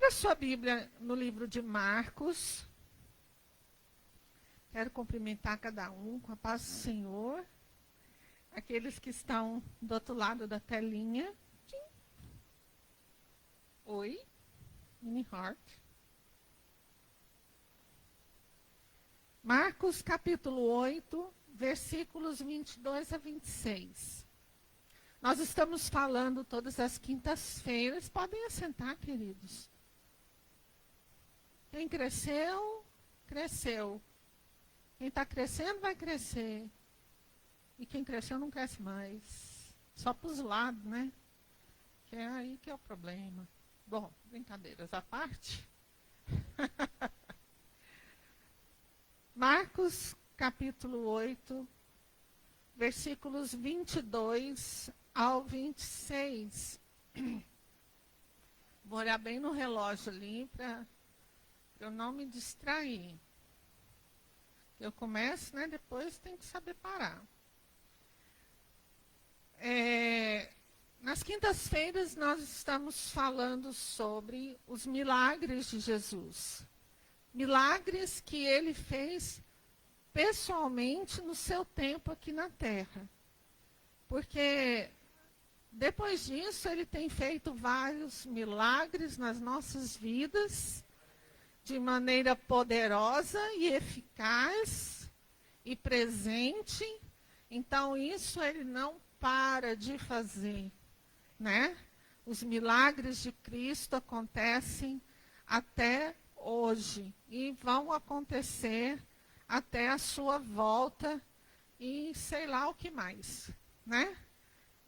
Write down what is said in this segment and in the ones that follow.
Abra sua Bíblia no livro de Marcos. Quero cumprimentar cada um com a paz do Senhor. Aqueles que estão do outro lado da telinha. Tchim. Oi, Mini Heart. Marcos capítulo 8, versículos 22 a 26. Nós estamos falando todas as quintas-feiras. Podem assentar, queridos. Quem cresceu, cresceu. Quem está crescendo, vai crescer. E quem cresceu não cresce mais. Só para os lados, né? Que é aí que é o problema. Bom, brincadeiras à parte. Marcos capítulo 8, versículos 22 ao 26. Vou olhar bem no relógio ali para eu não me distrair. Eu começo, né? Depois tem que saber parar. Nas quintas-feiras nós estamos falando sobre os milagres de Jesus. Milagres que ele fez pessoalmente no seu tempo aqui na Terra. Porque depois disso ele tem feito vários milagres nas nossas vidas, de maneira poderosa e eficaz e presente. Então isso ele não para de fazer, né? Os milagres de Cristo acontecem até hoje e vão acontecer até a sua volta e sei lá o que mais, né?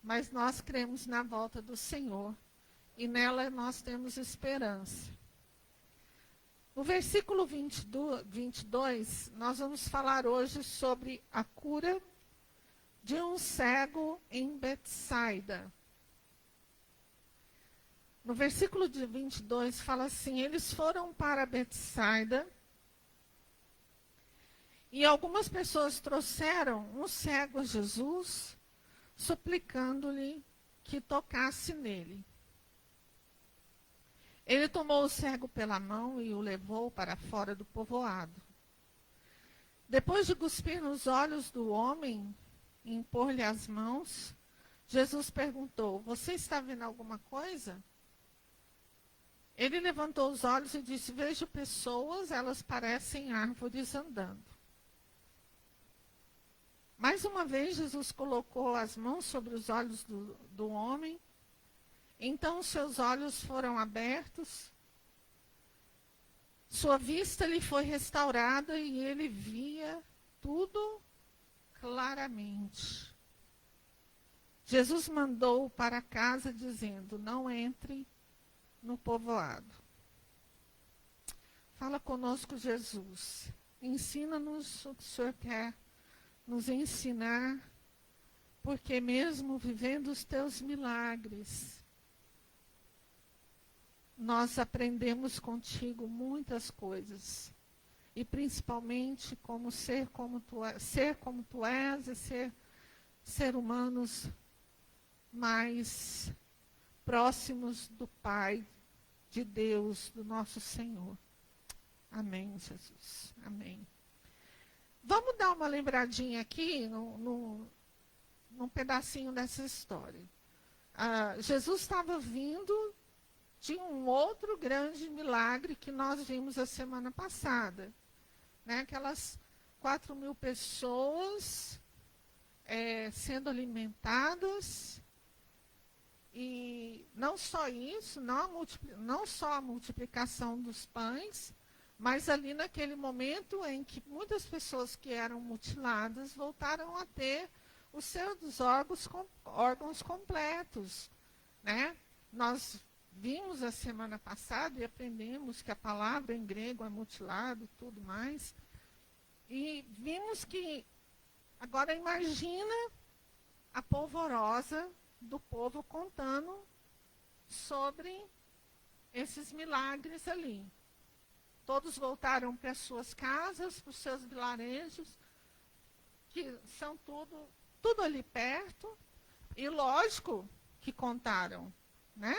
Mas nós cremos na volta do Senhor e nela nós temos esperança. No versículo 22, nós vamos falar hoje sobre a cura de um cego em Betsaida. No versículo 22 fala assim: eles foram para Betsaida e algumas pessoas trouxeram um cego a Jesus, suplicando-lhe que tocasse nele. Ele tomou o cego pela mão e o levou para fora do povoado. Depois de cuspir nos olhos do homem e impor-lhe as mãos, Jesus perguntou: você está vendo alguma coisa? Ele levantou os olhos e disse: vejo pessoas, elas parecem árvores andando. Mais uma vez, Jesus colocou as mãos sobre os olhos do homem. Então seus olhos foram abertos, sua vista lhe foi restaurada e ele via tudo claramente. Jesus mandou-o para casa dizendo: não entre no povoado. Fala conosco, Jesus. Ensina-nos o que o Senhor quer nos ensinar, porque mesmo vivendo os teus milagres, nós aprendemos contigo muitas coisas. E principalmente como ser como tu és e ser humanos mais próximos do Pai, de Deus, do nosso Senhor. Amém, Jesus. Amém. Vamos dar uma lembradinha aqui num pedacinho dessa história. Jesus estava vindo de um outro grande milagre que nós vimos a semana passada. Né? Aquelas 4.000 pessoas sendo alimentadas. E não só isso, não só a multiplicação dos pães, mas ali naquele momento em que muitas pessoas que eram mutiladas voltaram a ter os seus órgãos completos. Né? Nós vimos a semana passada e aprendemos que a palavra em grego é mutilado e tudo mais. E vimos que, agora imagina a polvorosa do povo contando sobre esses milagres ali. Todos voltaram para as suas casas, para os seus vilarejos, que são tudo ali perto. E lógico que contaram, né?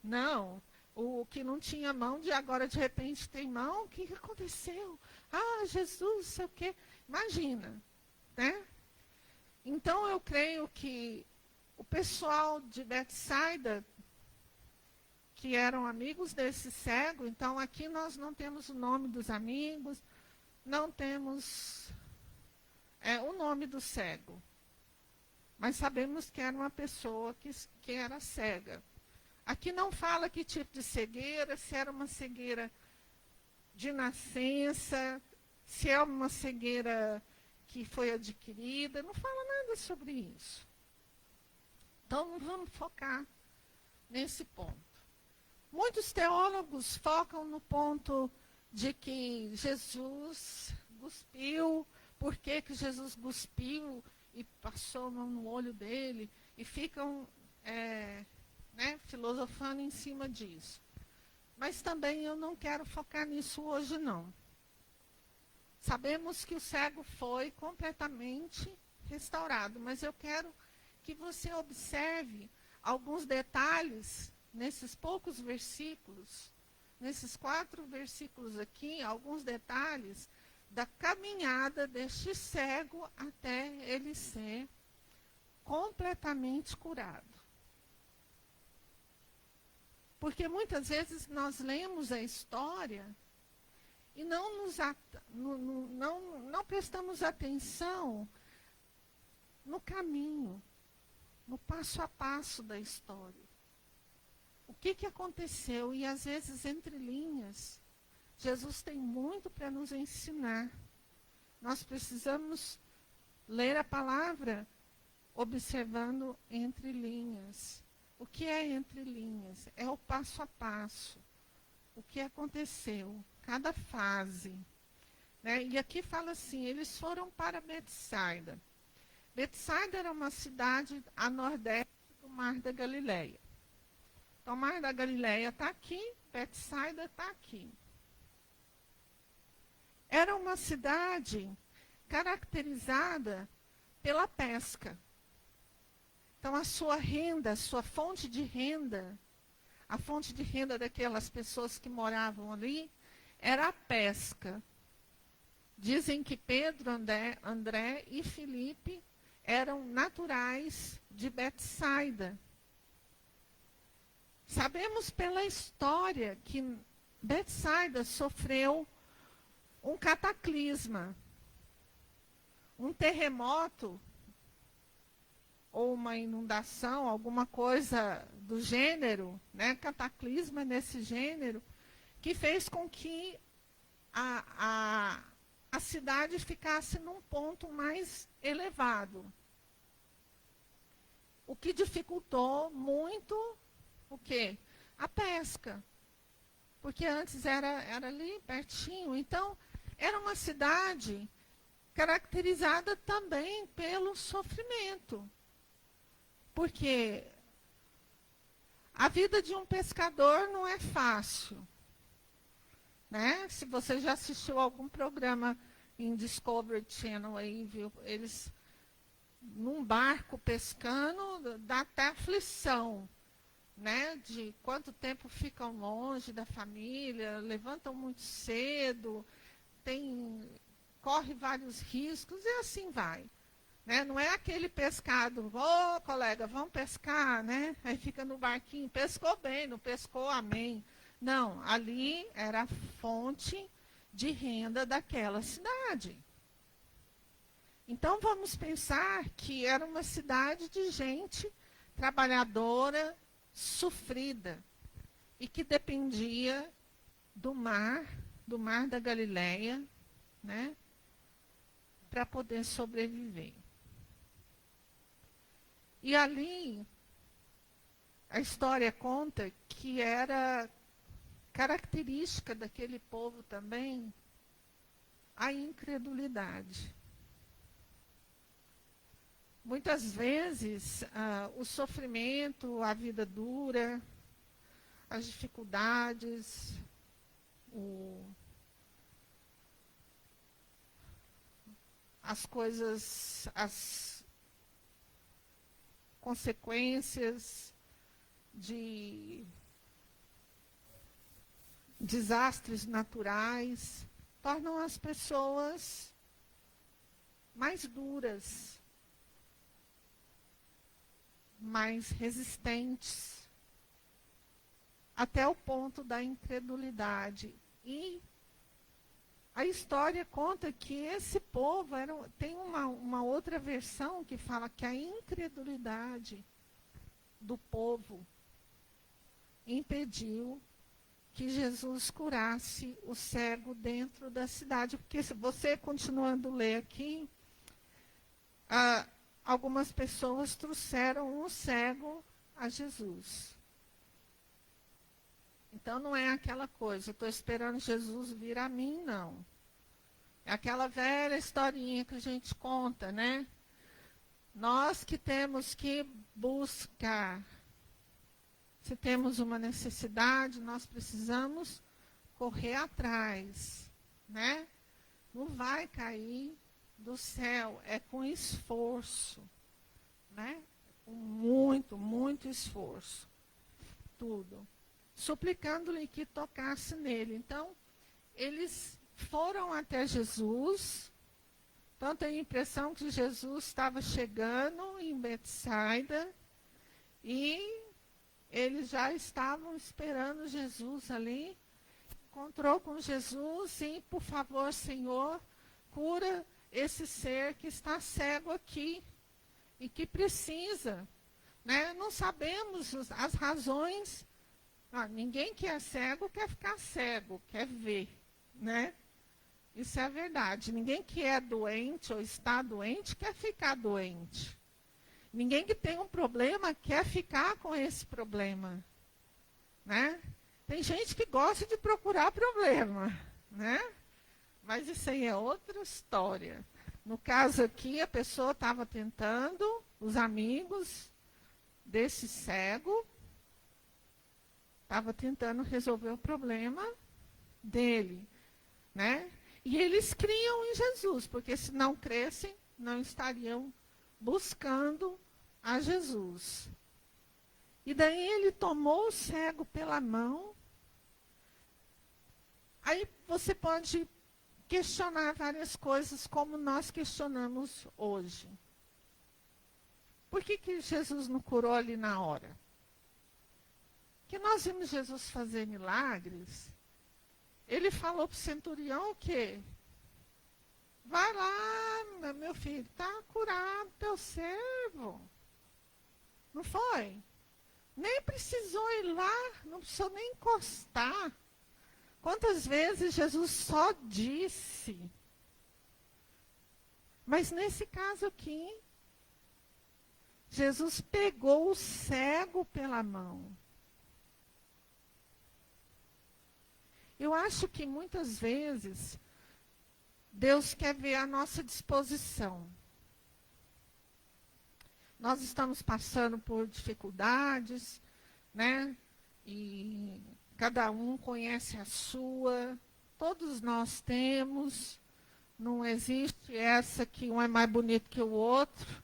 Não, O que não tinha mão, de agora de repente tem mão. O que aconteceu? Ah, Jesus, sei o quê. Imagina, né? Então eu creio que o pessoal de Betsaida, que eram amigos desse cego, então aqui nós não temos o nome dos amigos, não temos o nome do cego, mas sabemos que era uma pessoa que era cega. Aqui não fala que tipo de cegueira, se era uma cegueira de nascença, se é uma cegueira que foi adquirida, não fala nada sobre isso. Então não vamos focar nesse ponto. Muitos teólogos focam no ponto de que Jesus cuspiu, por que Jesus cuspiu e passou no olho dele, e ficam filosofando em cima disso. Mas também eu não quero focar nisso hoje, não. Sabemos que o cego foi completamente restaurado, mas eu quero que você observe alguns detalhes nesses poucos versículos, nesses 4 versículos aqui, alguns detalhes da caminhada deste cego até ele ser completamente curado. Porque muitas vezes nós lemos a história e não prestamos atenção no caminho, no passo a passo da história. O que aconteceu? E às vezes, entre linhas, Jesus tem muito para nos ensinar. Nós precisamos ler a palavra observando entre linhas. O que é entre linhas? É o passo a passo. O que aconteceu? Cada fase. Né? E aqui fala assim, eles foram para Betsaida. Betsaida era uma cidade a nordeste do Mar da Galileia. Então, o Mar da Galileia está aqui, Betsaida está aqui. Era uma cidade caracterizada pela pesca. Então, a sua renda, a sua fonte de renda, a fonte de renda daquelas pessoas que moravam ali, era a pesca. Dizem que Pedro, André e Filipe eram naturais de Betsaida. Sabemos pela história que Betsaida sofreu um cataclisma, um terremoto ou uma inundação, alguma coisa do gênero, né, cataclisma nesse gênero, que fez com que a cidade ficasse num ponto mais elevado. O que dificultou muito o quê? A pesca. Porque antes era ali pertinho. Então, era uma cidade caracterizada também pelo sofrimento. Porque a vida de um pescador não é fácil. Né? Se você já assistiu algum programa em Discovery Channel aí, viu? Eles num barco pescando, dá até aflição, né? De quanto tempo ficam longe da família, levantam muito cedo, corre vários riscos e assim vai. Né? Não é aquele pescado, colega, vamos pescar, né? Aí fica no barquinho, pescou bem, não pescou, amém. Não, ali era a fonte de renda daquela cidade. Então vamos pensar que era uma cidade de gente trabalhadora, sofrida, e que dependia do mar da Galileia, né, para poder sobreviver. E ali, a história conta que era característica daquele povo também a incredulidade. Muitas vezes, o sofrimento, a vida dura, as dificuldades, as coisas, as consequências de desastres naturais, tornam as pessoas mais duras, mais resistentes, até o ponto da incredulidade. E a história conta que esse povo tem uma outra versão que fala que a incredulidade do povo impediu que Jesus curasse o cego dentro da cidade. Porque se você continuando a ler aqui, algumas pessoas trouxeram um cego a Jesus. Então não é aquela coisa, eu estou esperando Jesus vir a mim, não. É aquela velha historinha que a gente conta, né? Nós que temos que buscar. Se temos uma necessidade, nós precisamos correr atrás, né? Não vai cair do céu, é com esforço, né? Com muito, muito esforço. Tudo. Suplicando-lhe que tocasse nele. Então, eles foram até Jesus. Então, tenho a impressão que Jesus estava chegando em Betsaida e eles já estavam esperando Jesus ali. Encontrou com Jesus e, por favor, Senhor, cura esse ser que está cego aqui e que precisa. Né? Não sabemos as razões. Ninguém que é cego quer ficar cego, quer ver, né? Isso é verdade. Ninguém que é doente ou está doente quer ficar doente. Ninguém que tem um problema quer ficar com esse problema, né? Tem gente que gosta de procurar problema, né? Mas isso aí é outra história. No caso aqui, a pessoa estava tentando, os amigos desse cego, estava tentando resolver o problema dele, né? E eles criam em Jesus, porque se não crescem, não estariam buscando a Jesus. E daí ele tomou o cego pela mão. Aí você pode questionar várias coisas, como nós questionamos hoje. Por que Jesus não curou ali na hora? Que nós vimos Jesus fazer milagres. Ele falou para o centurião o quê? Vai lá, meu filho, está curado teu servo. Não foi? Nem precisou ir lá, não precisou nem encostar. Quantas vezes Jesus só disse? Mas nesse caso aqui, Jesus pegou o cego pela mão. Eu acho que muitas vezes Deus quer ver a nossa disposição. Nós estamos passando por dificuldades, né? E cada um conhece a sua. Todos nós temos. Não existe essa que um é mais bonito que o outro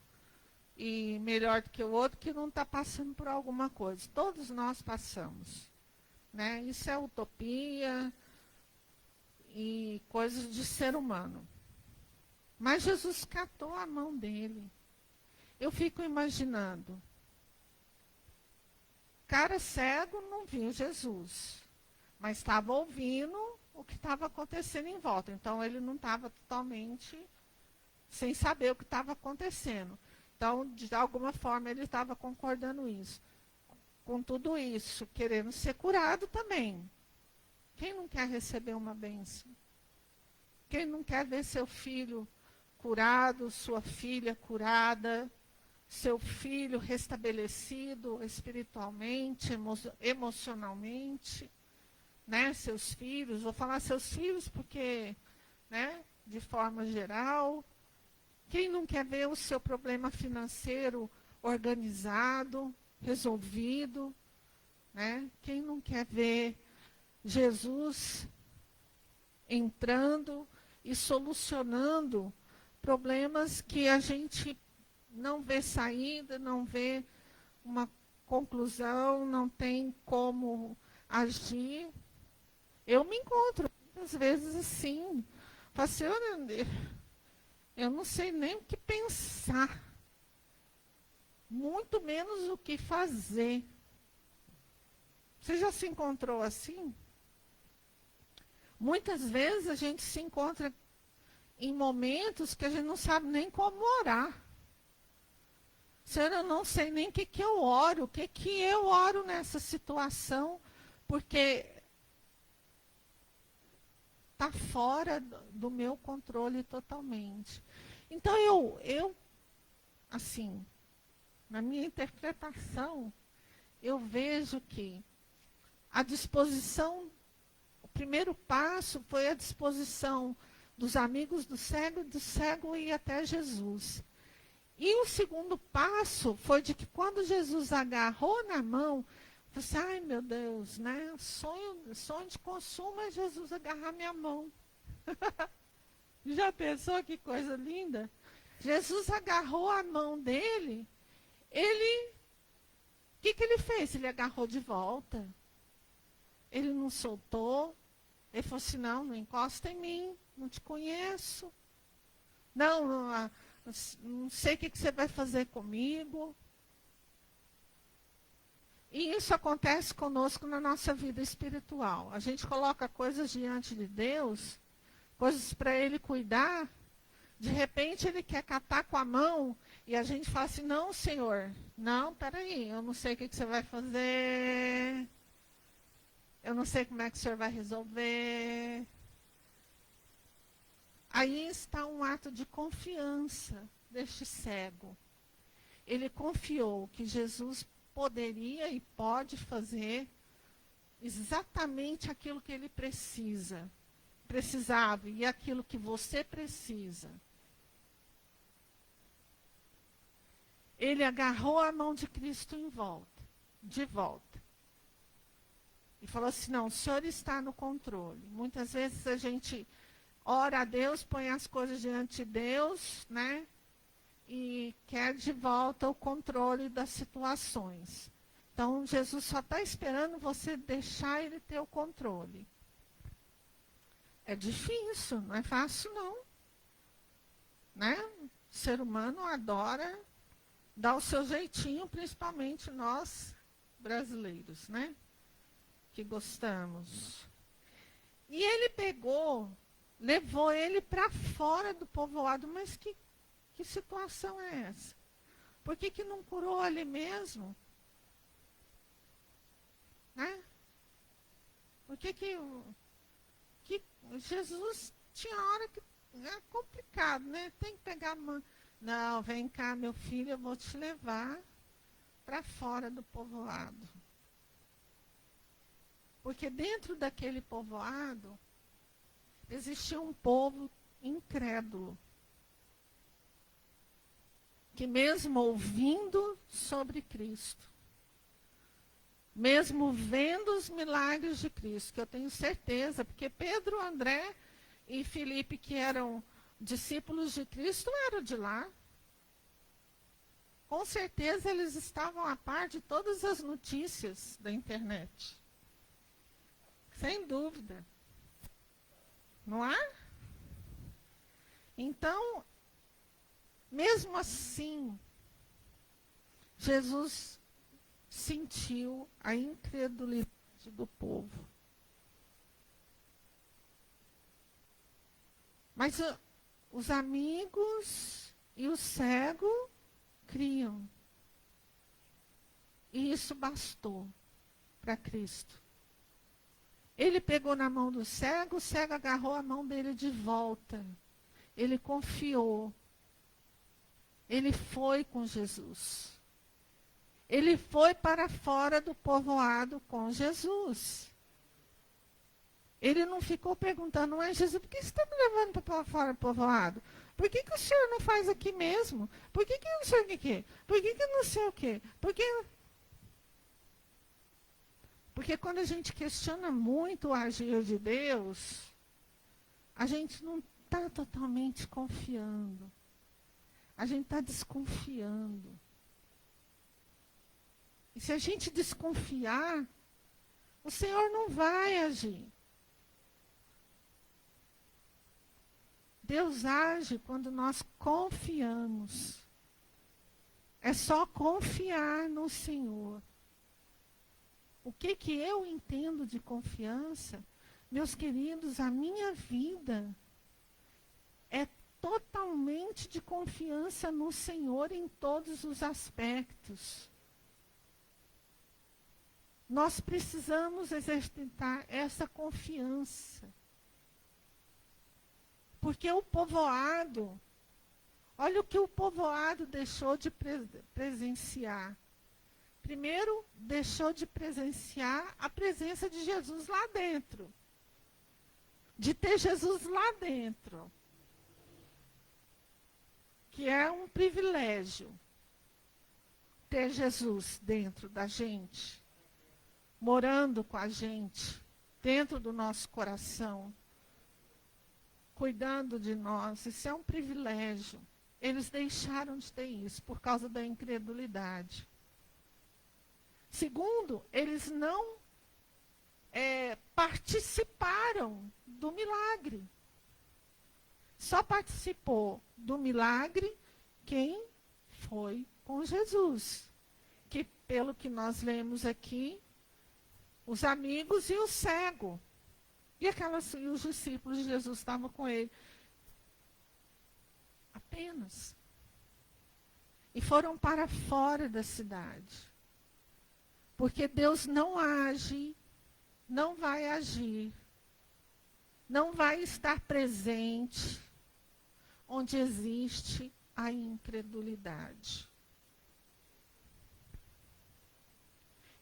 e melhor do que o outro que não está passando por alguma coisa. Todos nós passamos. Né? Isso é utopia e coisas de ser humano. Mas Jesus catou a mão dele. Eu fico imaginando. Cara cego não viu Jesus, mas estava ouvindo o que estava acontecendo em volta. Então ele não estava totalmente sem saber o que estava acontecendo. Então, de alguma forma, ele estava concordando com tudo isso, querendo ser curado também. Quem não quer receber uma bênção? Quem não quer ver seu filho curado, sua filha curada, seu filho restabelecido espiritualmente, emocionalmente, né? Seus filhos, vou falar seus filhos porque, né, de forma geral, quem não quer ver o seu problema financeiro organizado, resolvido, né? Quem não quer ver Jesus entrando e solucionando problemas que a gente não vê saída, não vê uma conclusão, não tem como agir. Eu me encontro muitas vezes assim. Falo, Senhor, eu não sei nem o que pensar, muito menos o que fazer. Você já se encontrou assim? Muitas vezes a gente se encontra em momentos que a gente não sabe nem como orar. Senhor, eu não sei nem o que eu oro, o que eu oro nessa situação, porque está fora do meu controle totalmente. Então, assim, na minha interpretação, eu vejo que a disposição, o primeiro passo foi a disposição dos amigos do cego ir até Jesus. E o segundo passo foi de que quando Jesus agarrou na mão, falou assim, ai meu Deus, né? Sonho de consumo é Jesus agarrar minha mão. Já pensou que coisa linda? Jesus agarrou a mão dele, o que ele fez? Ele agarrou de volta. Ele não soltou. Ele falou assim, não encosta em mim, não te conheço. Não sei o que você vai fazer comigo. E isso acontece conosco na nossa vida espiritual. A gente coloca coisas diante de Deus, coisas para Ele cuidar. De repente Ele quer catar com a mão e a gente fala assim, não, Senhor, não, peraí, eu não sei o que você vai fazer. Eu não sei como é que o Senhor vai resolver. Aí está um ato de confiança deste cego. Ele confiou que Jesus poderia e pode fazer exatamente aquilo que ele precisava, e aquilo que você precisa. Ele agarrou a mão de Cristo de volta. E falou assim, não, o Senhor está no controle. Muitas vezes a gente ora a Deus, põe as coisas diante de Deus, né? E quer de volta o controle das situações. Então, Jesus só está esperando você deixar Ele ter o controle. É difícil, não é fácil não. Né? O ser humano adora dar o seu jeitinho, principalmente nós brasileiros, né? Que gostamos. E ele levou ele para fora do povoado, mas que situação é essa? Por que não curou ali mesmo? Né? Por que Jesus tinha hora que é complicado, né? Tem que pegar a mão. Não, vem cá, meu filho, eu vou te levar para fora do povoado. Porque dentro daquele povoado existia um povo incrédulo, que mesmo ouvindo sobre Cristo, mesmo vendo os milagres de Cristo, que eu tenho certeza, porque Pedro, André e Filipe, que eram discípulos de Cristo, eram de lá. Com certeza eles estavam a par de todas as notícias da internet. Sem dúvida. Não é? Então, mesmo assim, Jesus sentiu a incredulidade do povo. Mas os amigos e o cego criam. E isso bastou para Cristo. Ele pegou na mão do cego, o cego agarrou a mão dele de volta. Ele confiou. Ele foi com Jesus. Ele foi para fora do povoado com Jesus. Ele não ficou perguntando, mas Jesus, por que você está me levando para fora do povoado? Por que o senhor não faz aqui mesmo? Por que não sei o quê? Por que não sei o quê? Porque quando a gente questiona muito o agir de Deus, a gente não está totalmente confiando. A gente está desconfiando. E se a gente desconfiar, o Senhor não vai agir. Deus age quando nós confiamos. É só confiar no Senhor. O que eu entendo de confiança? Meus queridos, a minha vida é totalmente de confiança no Senhor em todos os aspectos. Nós precisamos exercitar essa confiança. Porque o povoado, olha o que o povoado deixou de presenciar. Primeiro, deixou de presenciar a presença de Jesus lá dentro. De ter Jesus lá dentro. Que é um privilégio. Ter Jesus dentro da gente. Morando com a gente. Dentro do nosso coração. Cuidando de nós. Isso é um privilégio. Eles deixaram de ter isso por causa da incredulidade. Segundo, eles não participaram do milagre. Só participou do milagre quem foi com Jesus. Que, pelo que nós lemos aqui, os amigos e o cego. E os discípulos de Jesus estavam com ele. Apenas. E foram para fora da cidade. Porque Deus não age, não vai agir, não vai estar presente onde existe a incredulidade.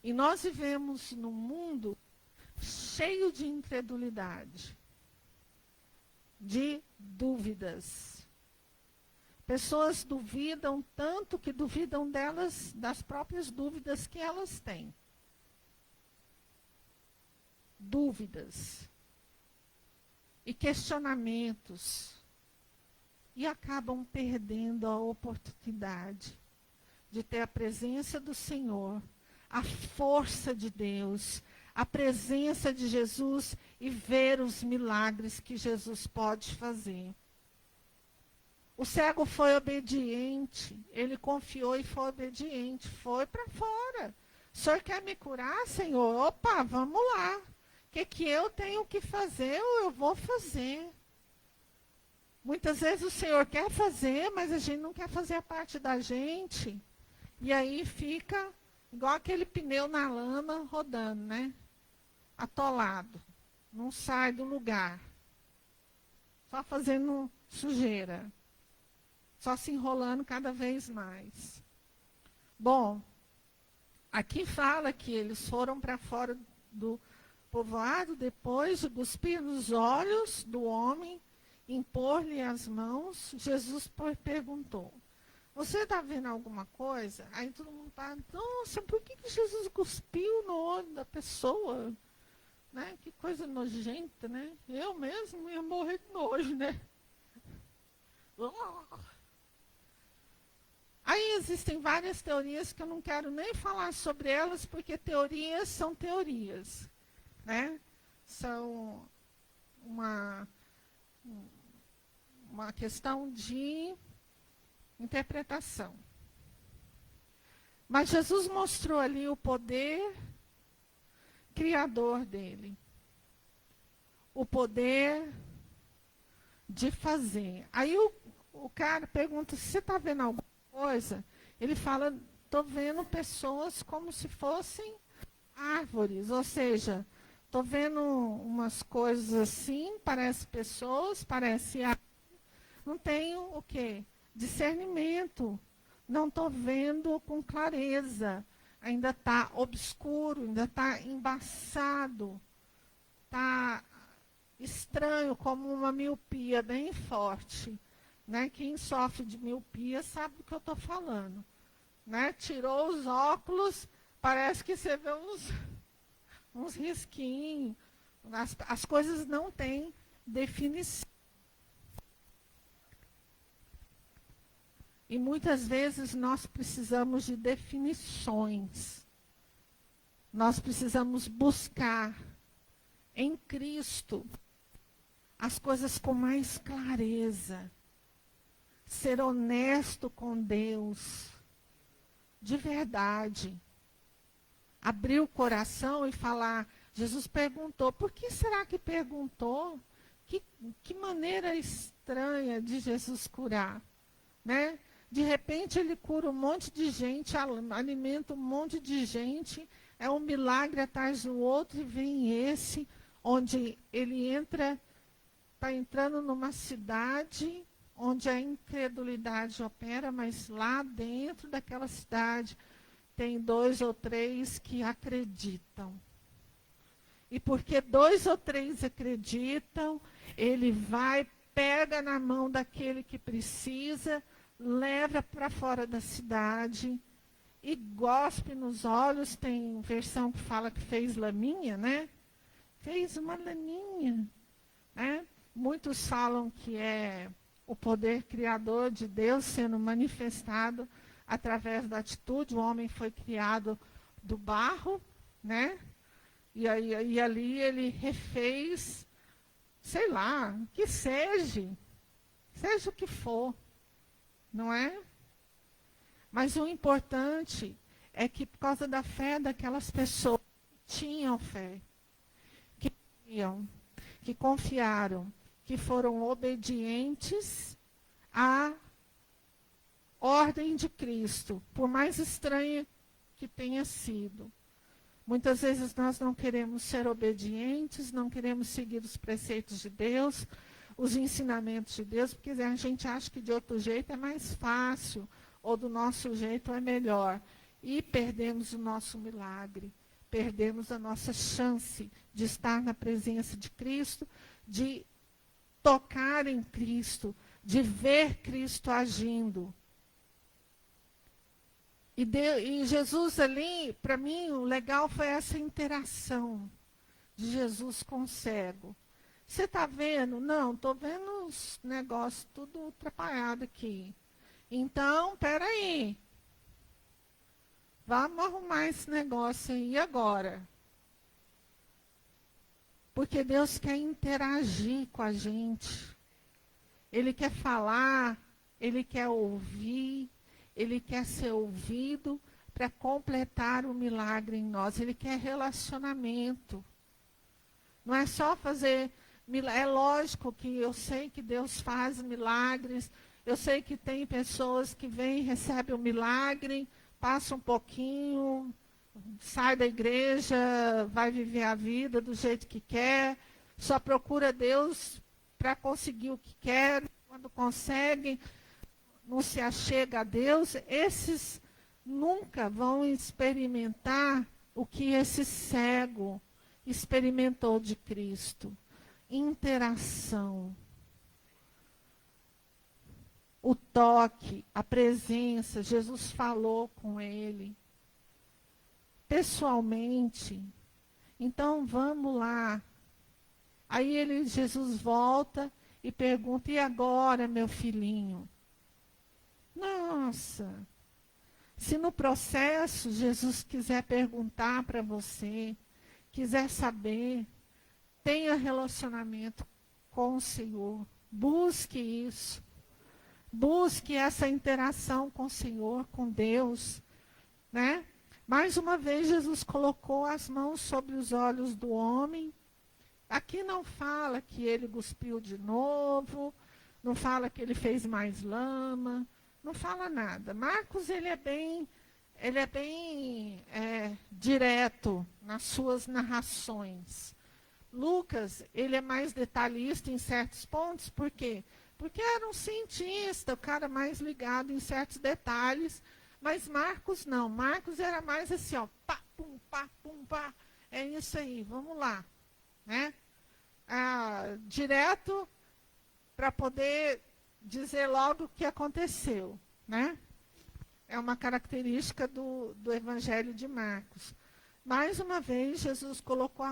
E nós vivemos num mundo cheio de incredulidade, de dúvidas. Pessoas duvidam tanto que duvidam das próprias dúvidas que elas têm. Dúvidas. E questionamentos. E acabam perdendo a oportunidade de ter a presença do Senhor, a força de Deus, a presença de Jesus e ver os milagres que Jesus pode fazer. O cego foi obediente, ele confiou e foi obediente, foi para fora. O senhor quer me curar, Senhor? Opa, vamos lá. O que eu tenho que fazer, eu vou fazer. Muitas vezes o Senhor quer fazer, mas a gente não quer fazer a parte da gente. E aí fica igual aquele pneu na lama rodando, né? Atolado. Não sai do lugar. Só fazendo sujeira. Só se enrolando cada vez mais. Bom, aqui fala que eles foram para fora do povoado depois de cuspir nos olhos do homem, impor-lhe as mãos. Jesus perguntou, você está vendo alguma coisa? Aí todo mundo fala, nossa, por que Jesus cuspiu no olho da pessoa? Né? Que coisa nojenta, né? Eu mesmo ia morrer de nojo, né? Aí existem várias teorias que eu não quero nem falar sobre elas, porque teorias são teorias, né? São uma questão de interpretação. Mas Jesus mostrou ali o poder criador dele. O poder de fazer. Aí o cara pergunta, você está vendo alguma coisa? Ele fala, estou vendo pessoas como se fossem árvores, ou seja, estou vendo umas coisas assim, parece pessoas, parece árvores, não tenho o quê? Discernimento, não estou vendo com clareza, ainda está obscuro, ainda está embaçado, está estranho, como uma miopia bem forte. Né? Quem sofre de miopia sabe do que eu estou falando. Né? Tirou os óculos, parece que você vê uns risquinhos. As coisas não têm definição. E muitas vezes nós precisamos de definições. Nós precisamos buscar em Cristo as coisas com mais clareza, ser honesto com Deus, de verdade. Abrir o coração e falar. Jesus perguntou, por que será que perguntou? Que maneira estranha de Jesus curar, né? De repente ele cura um monte de gente, alimenta um monte de gente, é um milagre atrás do outro, e vem esse, onde ele está entrando numa cidade onde a incredulidade opera, mas lá dentro daquela cidade tem 2 ou 3 que acreditam. E porque 2 ou 3 acreditam, ele vai, pega na mão daquele que precisa, leva para fora da cidade e gospe nos olhos. Tem versão que fala que fez laminha, né? Fez uma laminha, né? Muitos falam que é o poder criador de Deus sendo manifestado através da atitude. O homem foi criado do barro, né? E ali ele refez, sei lá, que seja o que for, não é? Mas o importante é que por causa da fé daquelas pessoas que tinham fé, que criam, que confiaram, que foram obedientes à ordem de Cristo, por mais estranha que tenha sido. Muitas vezes nós não queremos ser obedientes, não queremos seguir os preceitos de Deus, os ensinamentos de Deus, porque a gente acha que de outro jeito é mais fácil, ou do nosso jeito é melhor. E perdemos o nosso milagre, perdemos a nossa chance de estar na presença de Cristo, de tocar em Cristo, de ver Cristo agindo. E Jesus ali, para mim, o legal foi essa interação de Jesus com o cego. Você está vendo? Não, estou vendo os negócios tudo atrapalhado aqui. Então, peraí. Vamos arrumar esse negócio aí agora. Porque Deus quer interagir com a gente. Ele quer falar, Ele quer ouvir, Ele quer ser ouvido para completar o milagre em nós. Ele quer relacionamento. Não é só fazer milagre. É lógico que eu sei que Deus faz milagres. Eu sei que tem pessoas que vêm, recebem o milagre, passa um pouquinho, sai da igreja, vai viver a vida do jeito que quer, só procura Deus para conseguir o que quer. Quando consegue, não se achega a Deus. Esses nunca vão experimentar o que esse cego experimentou de Cristo. Interação. O toque, a presença. Jesus falou com ele pessoalmente. Então vamos lá. Aí Jesus volta e pergunta: e agora, meu filhinho? Nossa, se no processo Jesus quiser perguntar para você, quiser saber, tenha relacionamento com o Senhor, busque isso, busque essa interação com o Senhor, com Deus, né? Mais uma vez Jesus colocou as mãos sobre os olhos do homem. Aqui não fala que ele cuspiu de novo, não fala que ele fez mais lama, não fala nada. Marcos, ele é bem direto nas suas narrações. Lucas, ele é mais detalhista em certos pontos. Por quê? Porque era um cientista, o cara mais ligado em certos detalhes. Mas Marcos não. Marcos era mais assim, ó, pá, pum, pá. É isso aí, vamos lá, né? Direto para poder dizer logo o que aconteceu, né? É uma característica do Evangelho de Marcos. Mais uma vez, Jesus colocou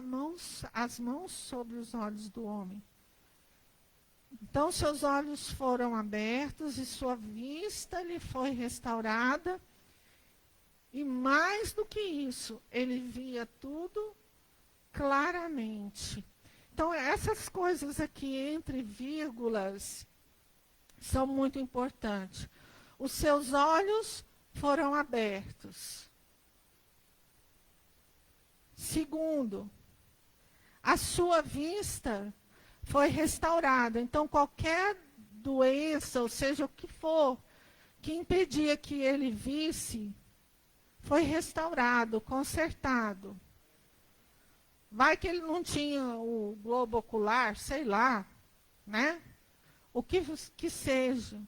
as mãos sobre os olhos do homem. Então, seus olhos foram abertos e sua vista lhe foi restaurada. E mais do que isso, ele via tudo claramente. Então, essas coisas aqui entre vírgulas são muito importantes. Os seus olhos foram abertos. Segundo, a sua vista foi restaurada. Então, qualquer doença, ou seja, o que for, que impedia que ele visse, foi restaurado, consertado. Vai que ele não tinha o globo ocular, sei lá, né? O que seja.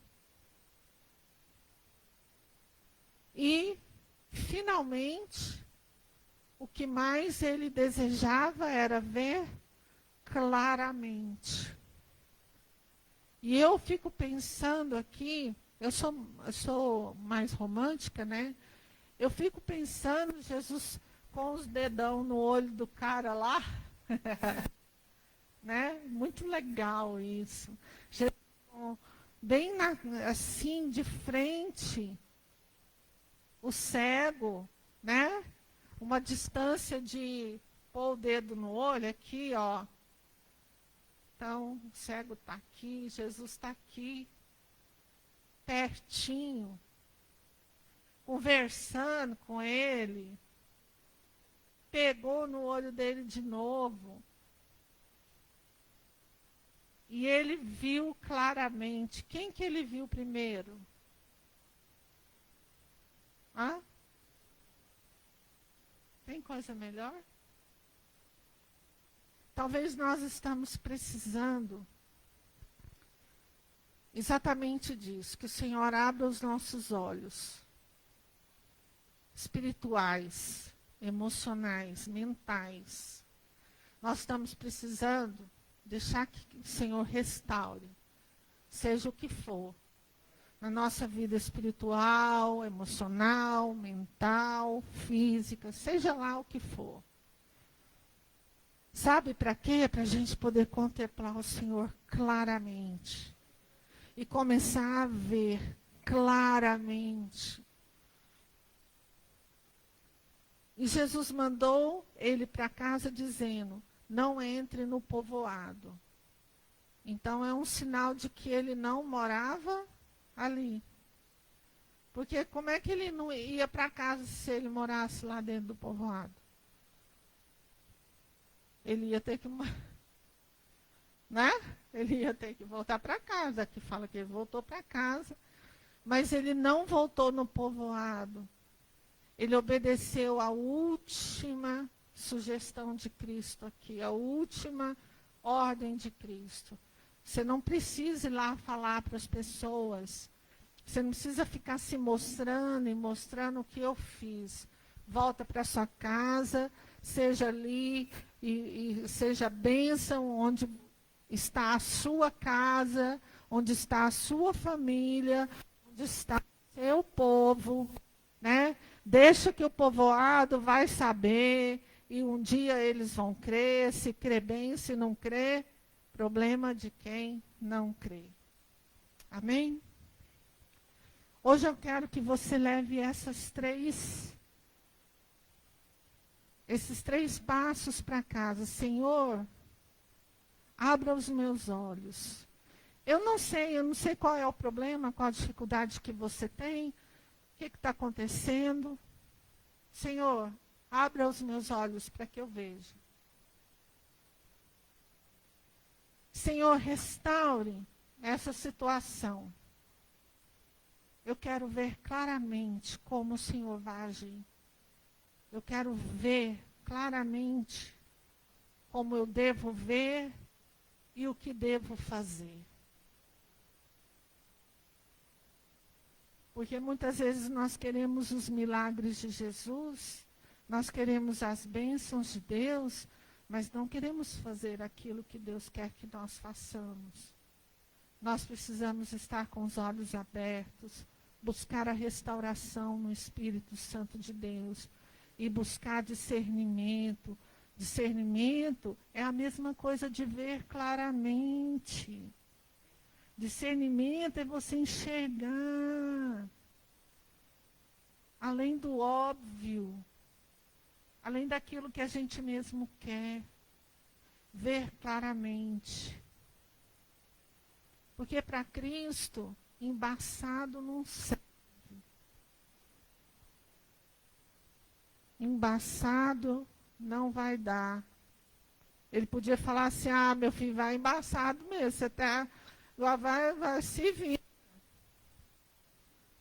E, finalmente, o que mais ele desejava era ver claramente. E eu fico pensando aqui, eu sou mais romântica, né? Eu fico pensando, Jesus com os dedão no olho do cara lá, né? Muito legal isso. Jesus, bem assim, de frente, o cego, né? Uma distância de pôr o dedo no olho aqui, ó. Então, o cego está aqui, Jesus está aqui, pertinho, conversando com ele. Pegou no olho dele de novo. E ele viu claramente. Quem que ele viu primeiro? Hã? Tem coisa melhor? Talvez nós estamos precisando exatamente disso, que o Senhor abra os nossos olhos espirituais, emocionais, mentais. Nós estamos precisando deixar que o Senhor restaure, seja o que for, na nossa vida espiritual, emocional, mental, física, seja lá o que for. Sabe para quê? Para a gente poder contemplar o Senhor claramente e começar a ver claramente. E Jesus mandou ele para casa dizendo, não entre no povoado. Então é um sinal de que ele não morava ali. Porque como é que ele não ia para casa se ele morasse lá dentro do povoado? Ele ia ter que, né? Ele ia ter que voltar para casa. Aqui fala que ele voltou para casa, mas ele não voltou no povoado. Ele obedeceu à última sugestão de Cristo aqui, a última ordem de Cristo. Você não precisa ir lá falar para as pessoas. Você não precisa ficar se mostrando e mostrando o que eu fiz. Volta para sua casa, seja ali e seja bênção onde está a sua casa, onde está a sua família, onde está o seu povo, né? Deixa que o povoado vai saber e um dia eles vão crer, se crer bem, se não crer, problema de quem não crê. Amém? Hoje eu quero que você leve esses três passos para casa. Senhor, abra os meus olhos. Eu não sei qual é o problema, qual a dificuldade que você tem, o que está acontecendo. Senhor, abra os meus olhos para que eu veja. Senhor, restaure essa situação. Eu quero ver claramente como o Senhor vai agir. Eu quero ver claramente como eu devo ver e o que devo fazer. Porque muitas vezes nós queremos os milagres de Jesus, nós queremos as bênçãos de Deus, mas não queremos fazer aquilo que Deus quer que nós façamos. Nós precisamos estar com os olhos abertos, buscar a restauração no Espírito Santo de Deus e buscar discernimento. Discernimento é a mesma coisa de ver claramente. Discernimento é você enxergar além do óbvio, além daquilo que a gente mesmo quer. ver claramente. Porque para Cristo, embaçado não serve. Embaçado não vai dar. Ele podia falar assim, meu filho, vai embaçado mesmo, você tá, vai se vir.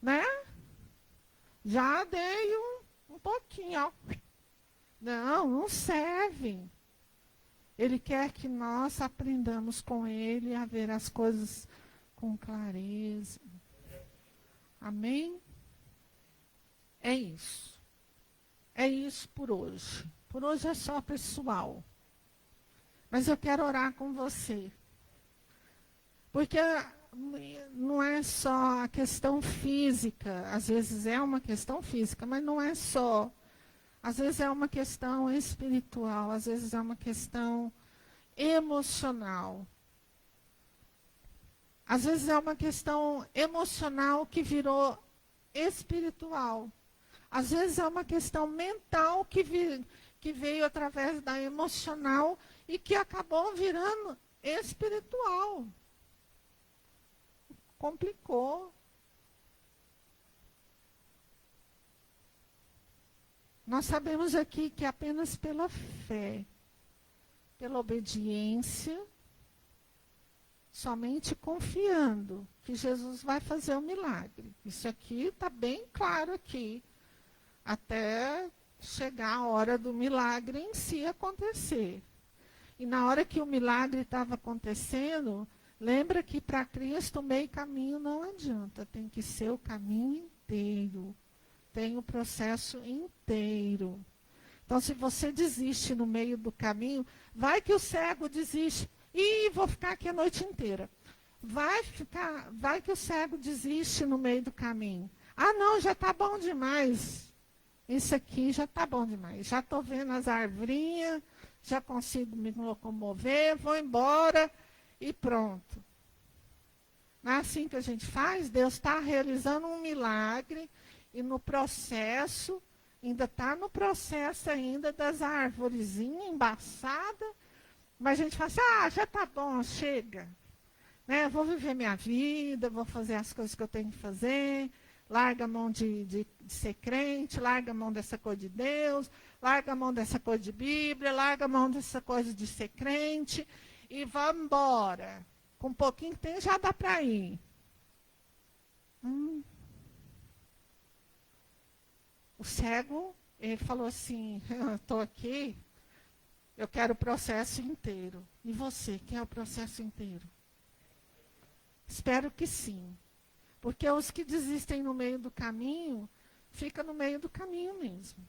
Né? Já dei um pouquinho, ó. Não serve. Ele quer que nós aprendamos com Ele a ver as coisas com clareza. Amém? É isso. É isso por hoje. Por hoje é só pessoal. Mas eu quero orar com você. Porque não é só a questão física. Às vezes é uma questão física, mas não é só. Às vezes é uma questão espiritual. Às vezes é uma questão emocional. Às vezes é uma questão emocional que virou espiritual. Às vezes é uma questão mental que veio através da emocional e que acabou virando espiritual. Complicou. Nós sabemos aqui que apenas pela fé, pela obediência, somente confiando que Jesus vai fazer o milagre. Isso aqui está bem claro aqui, até chegar a hora do milagre em si acontecer. E na hora que o milagre estava acontecendo, lembra que para Cristo meio caminho não adianta, tem que ser o caminho inteiro. Tem o processo inteiro. Então, se você desiste no meio do caminho, vai que o cego desiste. Vou ficar aqui a noite inteira. Vai que o cego desiste no meio do caminho. Não, já está bom demais. Isso aqui já está bom demais. Já estou vendo as arvorinhas, já consigo me locomover, vou embora e pronto. Não é assim que a gente faz? Deus está realizando um milagre e no processo, ainda está no processo ainda das arvorezinhas embaçadas, mas a gente fala assim, já está bom, chega. Né? Vou viver minha vida, vou fazer as coisas que eu tenho que fazer, larga a mão de ser crente, larga a mão dessa coisa de Deus, larga a mão dessa coisa de Bíblia, larga a mão dessa coisa de ser crente e vamos embora. Com um pouquinho que tem, já dá para ir. O cego, ele falou assim, estou aqui, eu quero o processo inteiro. E você, quer o processo inteiro? Espero que sim. Porque os que desistem no meio do caminho, fica no meio do caminho mesmo.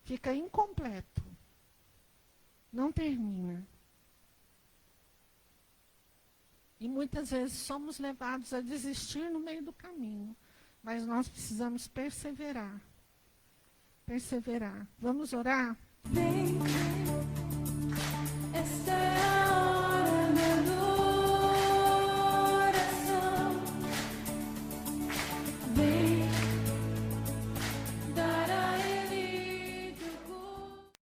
Fica incompleto. Não termina. E muitas vezes somos levados a desistir no meio do caminho. Mas nós precisamos perseverar. Perseverar. Vamos orar? Vem.